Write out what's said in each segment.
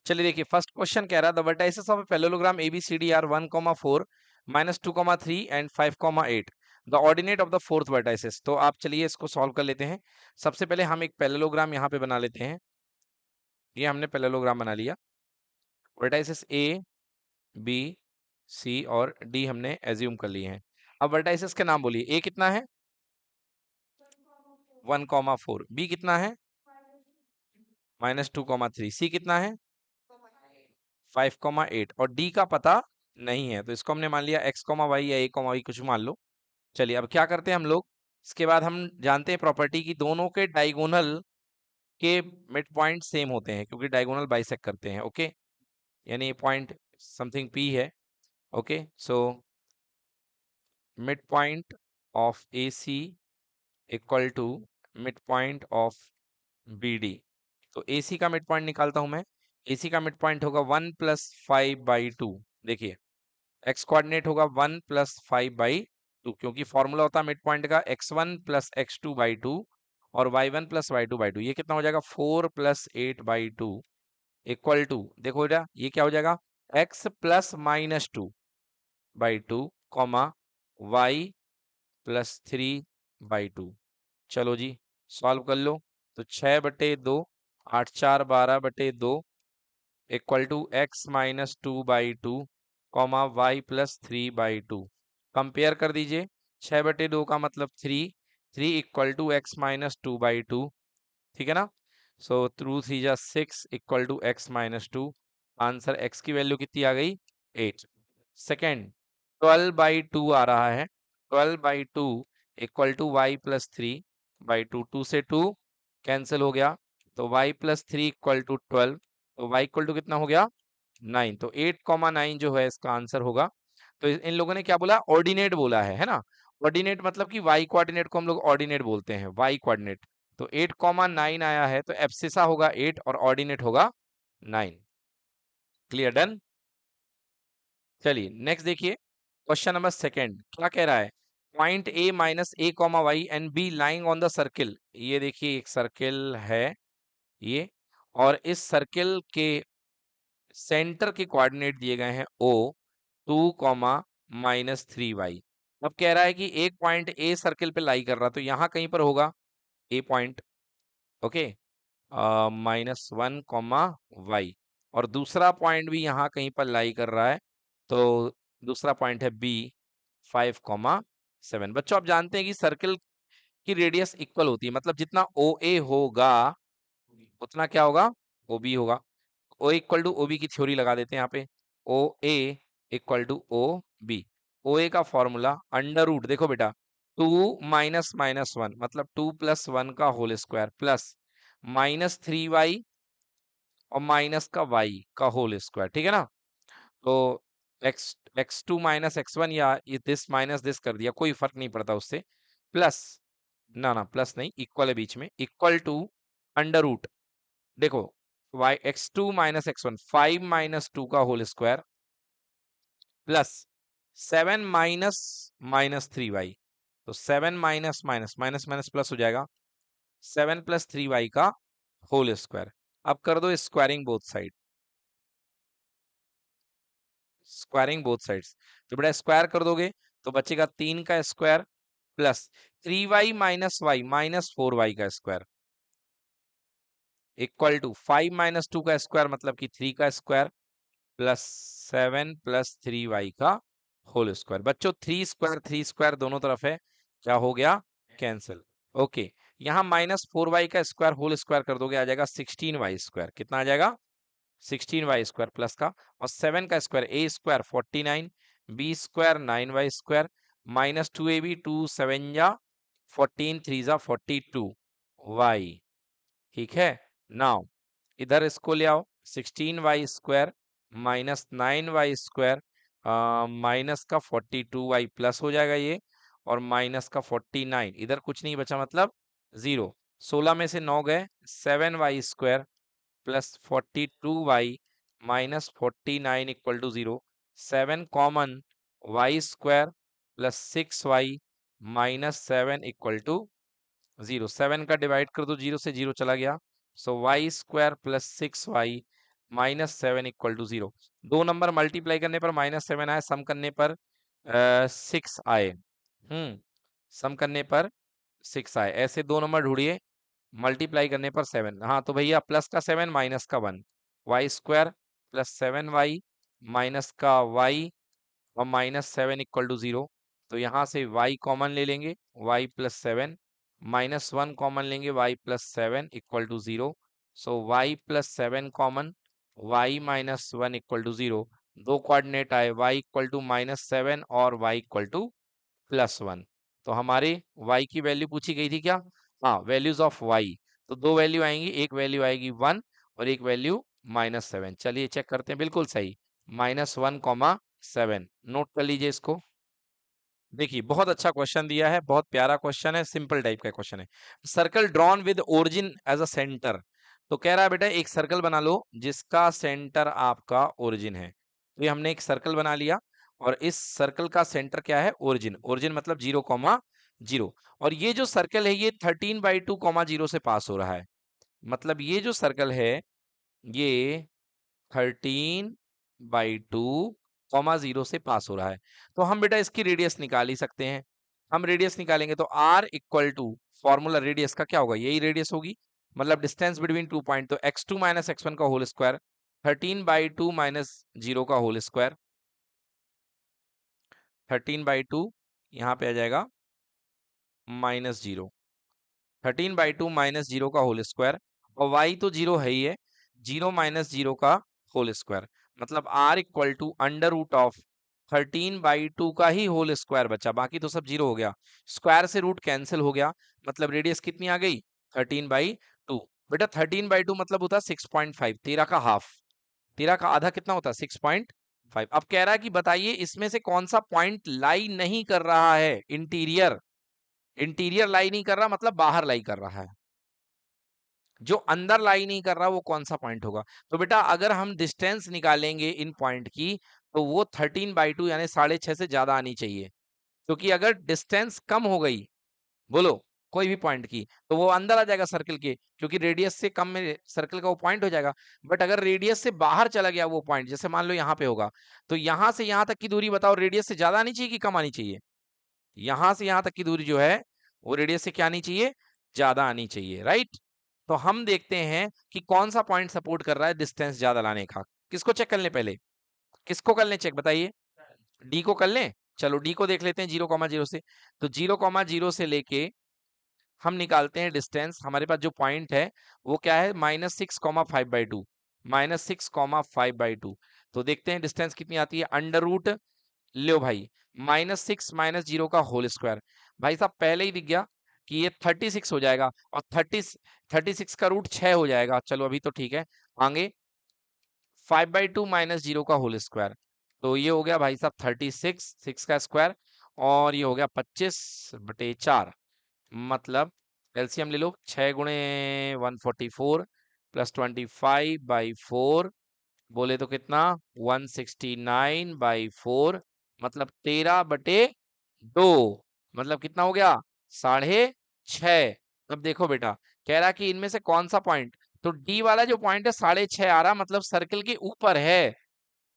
चलिए देखिए, first question कह रहा है the vertices of parallelogram ABCD are 1,4 -2,3 and 5,8 the ordinate of the fourth vertices. तो आप चलिए इसको सॉल्व कर लेते हैं। सबसे पहले हम एक पैरेललोग्राम यहाँ पे बना लेते हैं। ये हमने पैरेललोग्राम बना लिया। वर्टाइसेस A B C और D हमने एज्यूम कर लिए हैं। अब वर्टाइसेस के नाम बोलिए। A कितना है? 1,4। B कितना है? -2,3। C कितना है? 5,8। और D का पता नहीं है, तो इसको हमने मान लिया x, y या a, y कुछ मान लो। चलिए अब क्या करते हैं हम लोग, इसके बाद हम जानते हैं प्रॉपर्टी की दोनों के डायगोनल के मिड पॉइंट सेम होते हैं, क्योंकि डायगोनल बाइसेक्ट करते हैं। ओके, यानी ये पॉइंट समथिंग P है। Okay, so mid point of AC equal to mid point of BD। तो AC का मिड पॉइंट निकालता हूं मैं। AC का मिड पॉइंट होगा 1 + 5/2। देखिए x कोऑर्डिनेट होगा 1 + 5/2, क्योंकि फॉर्मूला होता है मिड पॉइंट का x1 + x2/2 और y1 + y2/2। ये कितना हो जाएगा? 4 + 8/2 इक्वल टू, देखो बेटा ये क्या हो जाएगा? x ± 2/2 comma y + 3/2। चलो जी सॉल्व कर लो। तो 6/2 8 4 12/2 equal to x - 2/2 comma y + 3/2। Compare कर दीजिए। 6/2 का मतलब 3, 3 इक्वल टू x - 2/2। ठीक है ना? सो 2 3 जा 6 equal to x - 2। Answer x की वैल्यू कितनी आ गई? 8। सेकेंड 12/2 आ रहा है। 12/2 इक्वल टू y + 3/2। 2 से 2 कैंसिल हो गया, तो y + 3 इक्वल टू 12। तो y इक्वल टू कितना हो गया? 9। तो 8,9 जो है इसका आंसर होगा। तो इन लोगों ने क्या बोला? ऑर्डिनेट बोला है ना? ऑर्डिनेट मतलब कि y कोऑर्डिनेट को हम लोग ऑर्डिनेट बोलते हैं, y कोऑर्डिनेट। तो 8,9 आया है, तो एब्सिसा होगा 8 और ऑर्डिनेट होगा 9। क्लियर? डन। चलिए नेक्स्ट देखिए, क्वेश्चन नंबर सेकंड क्या कह रहा है? Point A - a, y and B lying on the circle. ये देखिए एक सर्किल है ये, और इस सर्किल के सेंटर के कोऑर्डिनेट दिए गए हैं O 2, -3y। अब कह रहा है कि एक पॉइंट A सर्किल पे लाई कर रहा, तो यहाँ कहीं पर होगा A पॉइंट। ओके, -1, y, और दूसरा पॉइंट भी यहाँ कहीं पर लाई कर रहा है, तो दूसरा पॉइंट है B 5,7। बच्चों आप जानते हैं कि सर्किल की रेडियस इक्वल होती है, मतलब जितना OA होगा उतना क्या होगा? OB होगा। O इक्वल टू OB की थ्योरी लगा देते हैं यहाँ पे। OA equal to OB। OA का फॉर्मूला अंडर रूट, देखो बेटा 2 -1 मतलब 2 + 1 का होल स्क्वायर प्लस -3y और माइनस का y का होल स्क्वायर। ठीक है ना? तो x2 - x1 या दिस माइनस दिस कर दिया, कोई फर्क नहीं पड़ता उससे। प्लस, ना प्लस नहीं, इक्वल है बीच में, इक्वल टू अंडर रूट, देखो y x2 - x1 5 - 2 का होल स्क्वायर प्लस 7 -3y। तो 7 minus minus minus minus plus हो जाएगा, 7 + 3y का होल स्क्वायर। अब कर दो squaring both side, squaring both sides. तो बेटा स्क्वायर कर दोगे तो बचेगा 3 का square plus 3y - y -4y का स्क्वायर इक्वल टू 5 - 2 का स्क्वायर मतलब कि 3 का स्क्वायर प्लस 7 + 3y का होल स्क्वायर। बच्चों 3 स्क्वायर दोनों तरफ है, क्या हो गया? कैंसिल। ओके, यहाँ -4y का स्क्वायर होल स्क्वायर कर दोगे, आ जाएगा 16y स्क्वायर। कितना आ जाएगा? 16y स्क्वायर प्लस का, और 7 का square a square 49, b square 9y square -2ab 2 7 जा 14 3 जा 42y। ठीक है, नाउ इधर इसको ले आओ, 16y square -9y square minus का 42y प्लस हो जाएगा ये, और माइनस का 49, इधर कुछ नहीं बचा मतलब 0। 16 में से 9 गए, 7y square plus 42y -49 equal to 0। 7 common, y square plus 6y -7 equal to 0। 7 का डिवाइड कर दो, 0 से 0 चला गया, so y square plus 6y -7 equal to 0। 2 number multiply करने पर -7 आए, सम करने पर 6 आए। सम करने पर 6 आए। ऐसे 2 नंबर ढूंढिए, मल्टीप्लाई करने पर 7। हाँ तो भैया प्लस का 7 माइनस का 1, y square plus 7y minus का y और -7 इक्वल टू 0। तो यहाँ से y कॉमन ले लेंगे, y प्लस 7, -1 कॉमन लेंगे, y plus 7 equal to 0। So y plus 7 common, y minus 1 equal to 0। दो कोऑर्डिनेट आए, y इक्वल टू -7 और y इक्वल टू +1। तो हमारे y की वैल्यू पूछी गई थी क्या? हाँ, वैल्यूज ऑफ y। तो दो वैल्यू आएंगी, एक वैल्यू आएगी 1 और एक वैल्यू -7। चलिए चेक करते हैं, बिल्कुल सही, -1, 7। नोट कर लीजिए इसको। देखिए बहुत अच्छा क्वेश्चन दिया है, बहुत प्यारा क्वेश्चन है, सिंपल टाइप का क्वेश्चन है। Circle drawn with origin as a centre. तो कह रहा है बेटा एक सर्कल बना लो जिसका सेंटर आपका ओरिजिन है। तो ये हमने एक सर्कल बना लिया और इस सर्कल का सेंटर क्या है? ओरिजिन। ओरिजिन मतलब 0,0। और ये जो सर्कल है ये 13/2,0 से पास हो रहा है। मतलब ये जो सर्कल है ये 13/2, 0 से पास हो रहा है। तो हम बेटा इसकी रेडियस निकाल ही सकते हैं। हम रेडियस निकालेंगे तो r equal to, formula radius का क्या होगा? यही रेडियस होगी, मतलब डिस्टेंस बिटवीन 2 पॉइंट। तो x2 माइनस x1 का होल स्क्वायर, 13/2 माइनस 0 का होल स्क्वायर, 13/2 यहाँ पे आ जाएगा -0, 13/2 माइनस 0 का होल स्क्वायर। और y तो 0 है ही है, 0 माइनस 0 का होल स्क्वायर। मतलब r equal to under root of 13/2 का ही होल स्क्वायर बचा, बाकी तो सब 0 हो गया। स्क्वायर से रूट कैंसिल हो गया, मतलब रेडियस कितनी आ गई? 13/2। बेटा 13/2 मतलब होता है 6.5, 13 का हाफ, 13 का आधा कितना होता है? 6.5। अब कह रहा है कि बताइए इसमें से कौन सा पॉइंट लाई नहीं कर रहा है इंटीरियर। इंटीरियर लाई नहीं कर रहा मतलब बाहर लाई कर रहा है। जो अंदर लाई नहीं कर रहा वो कौन सा पॉइंट होगा? तो बेटा अगर हम डिस्टेंस निकालेंगे इन पॉइंट की तो वो 13/2 यानी 6.5 से ज्यादा आनी चाहिए। क्योंकि अगर डिस्टेंस कम हो गई, बोलो, कोई भी पॉइंट की, तो वो अंदर आ जाएगा सर्कल के, क्योंकि रेडियस से कम में सर्कल का वो पॉइंट हो जाएगा। बट अगर रेडियस से बाहर चला गया वो पॉइंट, जैसे मान लो यहाँ पे होगा, तो यहाँ से यहाँ तक की दूरी बताओ रेडियस से ज्यादा आनी चाहिए कि कम आनी चाहिए? यहां से यहां तक की दूरी जो है वो रेडियस से क्या आनी चाहिए? ज्यादा आनी चाहिए, राइट? तो हम देखते हैं कि कौन सा पॉइंट सपोर्ट कर रहा है डिस्टेंस ज्यादा लाने का। किसको चेक कर लें पहले? किसको कर लें चेक, बताइए? डी को कर लें। चलो डी को देख लेते हैं 0,0 से। तो 0,0 से लेके हम निकालते हैं डिस्टेंस। हमारे पास जो पॉइंट है वो क्या है? -6,5/2, -6,5/2। तो देखते हैं डिस्टेंस कितनी आती है। अंडर रूट, लो भाई, -6 माइनस 0 का होल स्क्वायर। भाई साहब पहले ही दिख गया कि ये 36 हो जाएगा, और 36 का रूट 6 हो जाएगा। चलो अभी तो ठीक है। आगे 5/2 माइनस 0 का होल स्क्वायर, तो ये हो गया भाई साहब 36, 6 का स्क्वायर, और ये हो गया 25/4। मतलब एलसीएम ले लो, 6 × 144 प्लस 25/4, बोले तो कितना? 169/4, मतलब 13/2, मतलब कितना हो गया? 6.5। अब देखो बेटा, कह रहा कि इनमें से कौन सा पॉइंट, तो डी वाला जो पॉइंट है 6.5 आ रहा, मतलब सर्कल के ऊपर है।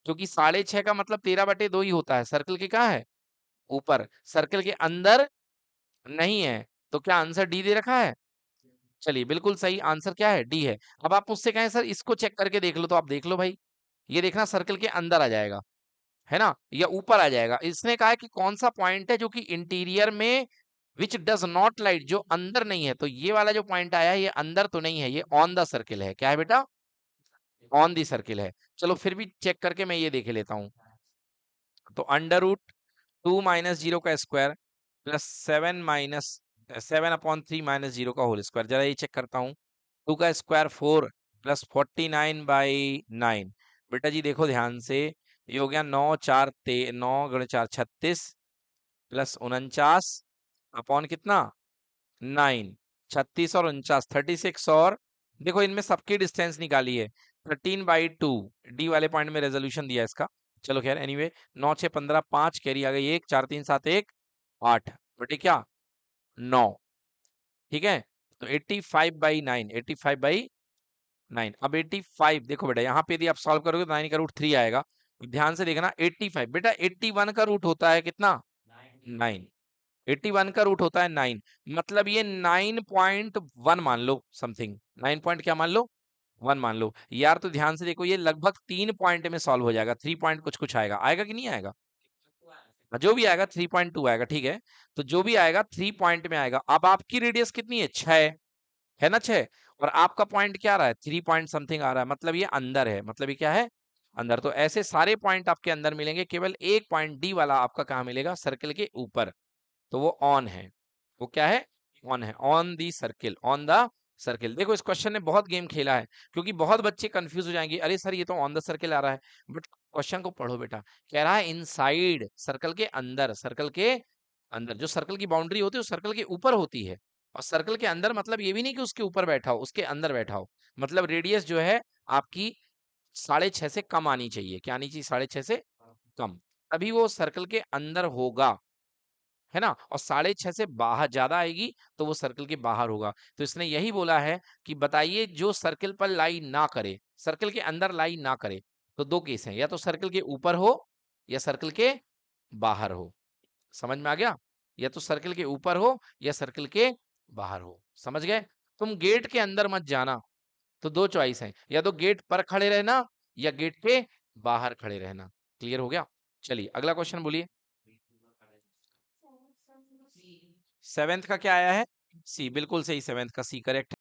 क्योंकि 6.5 का मतलब 13/2 ही होता है। सर्कल के कहाँ है? ऊपर। सर्कल के अंदर नहीं है। तो क्या आंसर डी दे रखा है? चलिए बिल्कुल सही आंसर क्या है? डी है। अब आप मुझसे कहें सर इसको चेक करके देख लो, तो आप देख लो भाई, ये देखना सर्कल के अंदर आ जाएगा, है ना, या ऊपर आ जाएगा। इसने कहा है कि कौन सा पॉइंट है जो कि इंटीरियर में विच डज नॉट लाइट, जो अंदर नहीं है। तो ये वाला जो पॉइंट आया है ये अंदर तो नहीं है, ये ऑन द सर्किल है। क्या है बेटा? ऑन दी सर्किल है। चलो फिर भी चेक करके मैं ये देख लेता हूं। तो अंडर रूट 2 माइनस 0 का स्क्वायर प्लस 7/3 माइनस 0 का होल स्क्वायर, जरा ये चेक करता हूँ। 2 का स्क्वायर 4 प्लस 49/9। बेटा जी देखो ध्यान से, ये हो गया 9 × 4 36 प्लस 49 अपॉन कितना? 9। 36 और 49, 36, और देखो इनमें सबकी डिस्टेंस निकाली है। 13/2 डी वाले पॉइंट में रेजोल्यूशन दिया है इसका। चलो खैर एनीवे, 9 6 15 5 कैरी आ गई 1 4 3 7 1 8 बटे क्या? 9। ठीक है, तो 85/9, 85/9 9। अब 85 देखो बेटा, यहाँ पे यदि आप सॉल्व करोगे तो 9 का रूट 3 आएगा। ध्यान से देखना 85 बेटा 81 का रूट होता है कितना? 9। 81 का रूट होता है 9, मतलब ये 9.1 मान लो समथिंग। 9 पॉइंट क्या मान लो? 1 मान लो यार। तो ध्यान से देखो ये लगभग 3 पॉइंट में सॉल्व हो जाएगा। 3 पॉइंट कुछ कुछ आएगा, आएगा कि नहीं आएगा? जो भी आएगा 3.2 आएगा, ठीक है। तो जो भी आएगा 3 पॉइंट में आएगा। अब आपकी रेडियस कितनी है? 6 है ना, 6। और आपका पॉइंट क्या आ रहा है? 3 पॉइंट समथिंग आ रहा है, मतलब ये अंदर है। मतलब ये क्या है? अंदर। तो ऐसे सारे पॉइंट आपके अंदर मिलेंगे, केवल एक पॉइंट डी वाला आपका कहाँ मिलेगा? सर्कल के ऊपर। तो वो ऑन है। वो क्या है? ऑन है। On the circle, on the circle. देखो इस क्वेश्चन ने बहुत गेम खेला है, क्योंकि बहुत बच्चे कंफ्यूज हो जाएंगे, अरे सर ये तो ऑन द सर्किल आ रहा है। बट क्वेश्चन को पढ़ो बेटा, कह रहा है इनसाइड, सर्कल के अंदर। सर्कल के अंदर जो सर्कल की बाउंड्री होती है वो सर्कल के ऊपर होती है। और सर्कल के अंदर मतलब ये भी नहीं कि उसके ऊपर बैठा हो, उसके अंदर बैठा हो। मतलब रेडियस जो है आपकी 6.5 से कम आनी चाहिए। क्या आनी चाहिए? 6.5 से कम, तभी वो सर्कल के अंदर होगा, है ना। और 6.5 से बाहर ज्यादा आएगी तो वो सर्कल के बाहर होगा। तो इसने यही बोला है कि बताइए जो सर्कल पर लाई ना करे, सर्कल के अंदर लाई ना करे। तो दो केस हैं, या तो सर्कल के ऊपर हो या सर्कल के बाहर हो। समझ में आ गया? या तो सर्कल के ऊपर हो या सर्कल के बाहर हो। समझ गए? तुम गेट के अंदर मत जाना। तो दो चॉइस है, या तो गेट पर खड़े रहना या गेट के बाहर खड़े रहना। क्लियर हो गया? चलिए अगला क्वेश्चन बोलिए। सेवेंथ का क्या आया है? सी, बिल्कुल सही, सेवेंथ का सी करेक्ट।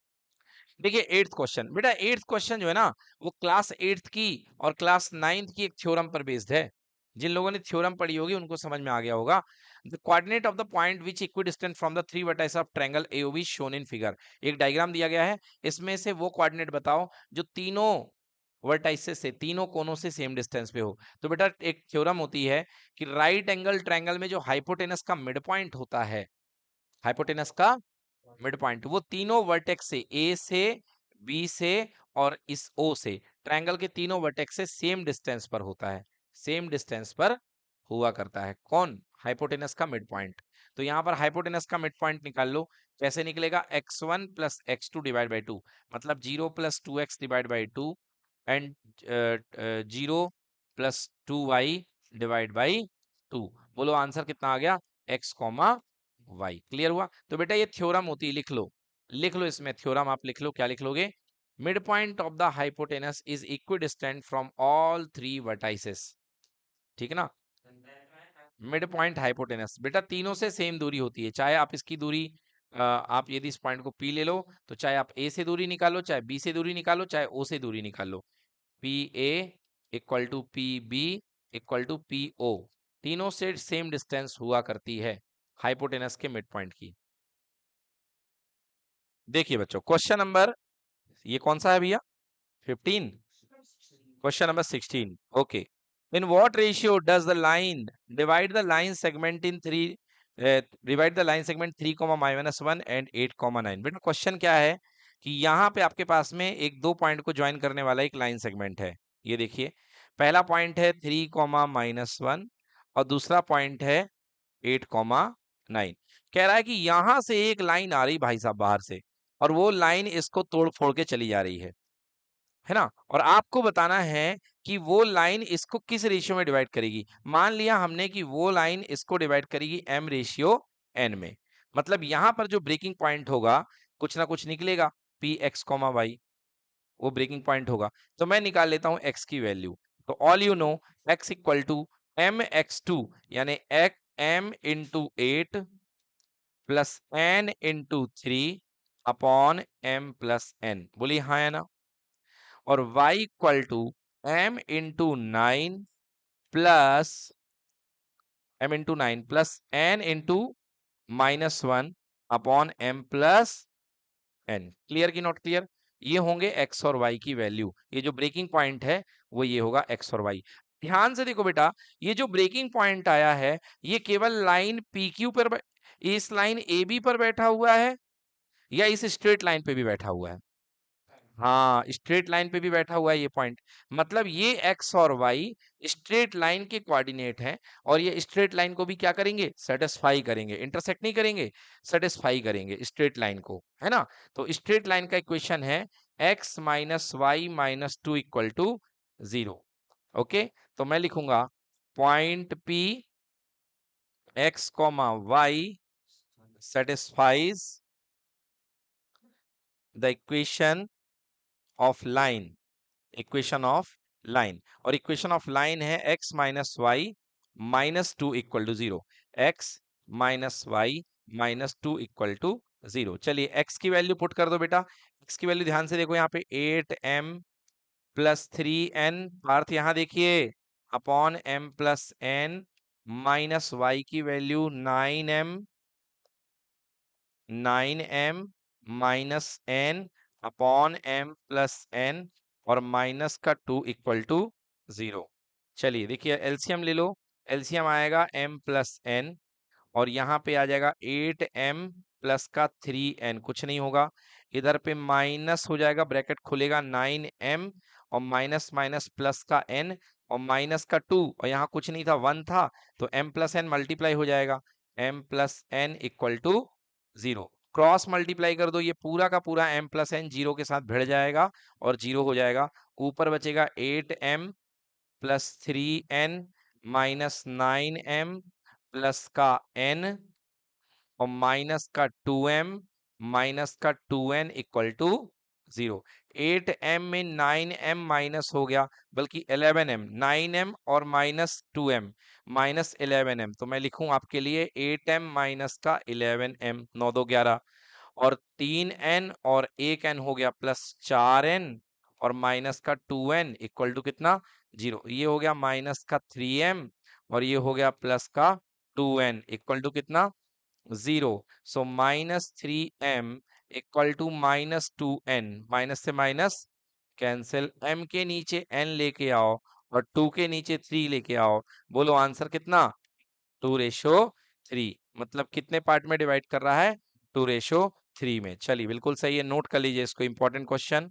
देखिए एट्थ क्वेश्चन बेटा, एट्थ क्वेश्चन जो है ना वो क्लास एट्थ की और क्लास नाइन्थ की एक थ्योरम पर बेस्ड है। जिन लोगों ने थ्योरम पढ़ी होगी उनको समझ में आ गया होगा। The coordinate of the point which equidistant from the three vertices of triangle AOB shown in figure. एक डायग्राम दिया गया है, इसमें से वो कोऑर्डिनेट बताओ जो तीनों वर्टाइसेस से, तीनों कोनों से सेम डिस्टेंस पे हो। तो बेटा एक थ्योरम होती है कि राइट एंगल ट्रायंगल में जो हाइपोटेनस का मिड पॉइंट होता है, हाइपोटेनस का मिड पॉइंट, वो तीनों वर्टेक्स से, ए से, बी से और इस ओ से, ट्रायंगल के तीनों वर्टेक्स से सेम डिस्टेंस पर होता है। सेम डिस्टेंस पर हुआ करता है कौन? हाइपोटेनस का मिड पॉइंट। तो यहाँ पर हाइपोटेनस का मिड पॉइंट निकाल लो। कैसे निकलेगा? x1 plus x2 divide by 2, मतलब 0 plus 2x divide by 2 and 0 plus 2y divide by 2। बोलो आंसर कितना आ गया? x comma Y. क्लियर हुआ? तो बेटा ये थ्योरम होती है, लिख लो, लिख लो इसमें थ्योरम आप लिख लो। क्या लिख लोगे? Mid point of the hypotenuse is equidistant from all three vertices. ठीक है ना? मिड पॉइंट हाइपोटेनस बेटा तीनों से सेम दूरी होती है, चाहे आप इसकी दूरी आप यदि इस पॉइंट को पी ले लो, तो चाहे आप ए से दूरी निकालो, चाहे बी से दूरी निकालो, चाहे ओ से दूरी निकालो। P A equal to P B equal to P O, तीनों से सेम डिस्टेंस हुआ करती है हाइपोटेनस के मिड पॉइंट की। देखिए बच्चों क्वेश्चन नंबर, ये कौन सा है भैया? 15। Question number 16। Okay, in what ratio does the line divide the line segment in three, divide the line segment 3, -1 and 8, 9। बेटा क्वेश्चन क्या है कि यहाँ पे आपके पास में एक दो पॉइंट को ज्वाइन करने वाला एक लाइन सेगमेंट है। ये देखिए पहला पॉइंट है 3, -1 और दूसरा पॉइंट है 8, 9। कह रहा है कि यहां से एक लाइन आ रही भाई साहब बाहर से, और वो लाइन इसको तोड़ फोड़ के चली जा रही है ना। और आपको बताना है कि वो लाइन इसको किस रेशियो में डिवाइड करेगी। मान लिया हमने कि वो लाइन इसको डिवाइड करेगी m/n में, मतलब यहां पर जो ब्रेकिंग पॉइंट होगा कुछ ना कुछ निकलेगा, px, y, वो ब्रेकिंग पॉइंट होगा। तो मैं निकाल लेता हूं x की वैल्यू। तो all you know x equal to mx2, यानी m into 8 plus n into 3 upon m plus n। बोलिए हाँ है ना। और y equal to m into 9 plus n into -1 upon m plus n। Clear की not clear? ये होंगे x और y की वैल्यू। ये जो ब्रेकिंग पॉइंट है वो ये होगा x और y। ध्यान से देखो बेटा, ये जो ब्रेकिंग पॉइंट आया है ये केवल लाइन PQ पर इस लाइन AB पर बैठा हुआ है या इस स्ट्रेट लाइन पे भी बैठा हुआ है? हाँ, स्ट्रेट लाइन पे भी बैठा हुआ है ये पॉइंट। मतलब ये एक्स और वाई स्ट्रेट लाइन के कोऑर्डिनेट हैं और ये स्ट्रेट लाइन को भी क्या करेंगे, सेटिस्फाई करेंगे, इंटरसेक्ट नहीं करेंगे, सेटिस्फाई करेंगे स्ट्रेट लाइन को, है ना। तो स्ट्रेट लाइन का इक्वेशन है x minus y minus two equal to 0। Okay, तो मैं लिखूंगा point P x comma y satisfies the equation of line. और इक्वेशन ऑफ लाइन है x minus y minus two equal to 0। X minus y minus two equal to 0। चलिए x की value put कर दो बेटा। x की value ध्यान से देखो, यहाँ पे 8m प्लस 3n, पार्थ यहाँ देखिए, upon m plus n minus y की value 9m minus n upon m plus n और माइनस का 2 इक्वल टू 0। चलिए देखिए एलसीएम ले लो, एलसीएम आएगा m प्लस n और यहाँ पे आ जाएगा 8m प्लस का 3n, कुछ नहीं होगा। इधर पे माइनस हो जाएगा, ब्रैकेट खुलेगा 9m और माइनस माइनस प्लस का n और माइनस का 2 और यहाँ कुछ नहीं था 1 था, तो m प्लस n मल्टीप्लाई हो जाएगा, m plus n equal to 0। Cross multiply कर दो, ये पूरा का पूरा m प्लस n 0 के साथ भिड़ जाएगा और 0 हो जाएगा। ऊपर बचेगा 8m plus 3n minus 9m plus का n और माइनस का 2n इक्वल टू 0। 8m में 9m माइनस हो गया, बल्कि 11m, 9m और माइनस 2m माइनस 11m, तो मैं लिखूं आपके लिए 8m माइनस का 11m, 9 2 11 और 3n और 1n हो गया प्लस 4n और माइनस का 2n इक्वल टू कितना, 0। ये हो गया माइनस का 3m और ये हो गया प्लस का 2n इक्वल टू कितना, 0। So minus 3m equal to minus 2n, minus से माइनस कैंसिल, m के नीचे n लेके आओ और 2 के नीचे 3 लेके आओ, बोलो आंसर कितना, 2:3। मतलब कितने पार्ट में डिवाइड कर रहा है, 2:3 में। चलिए बिल्कुल सही है, नोट कर लीजिए इसको, इंपॉर्टेंट क्वेश्चन।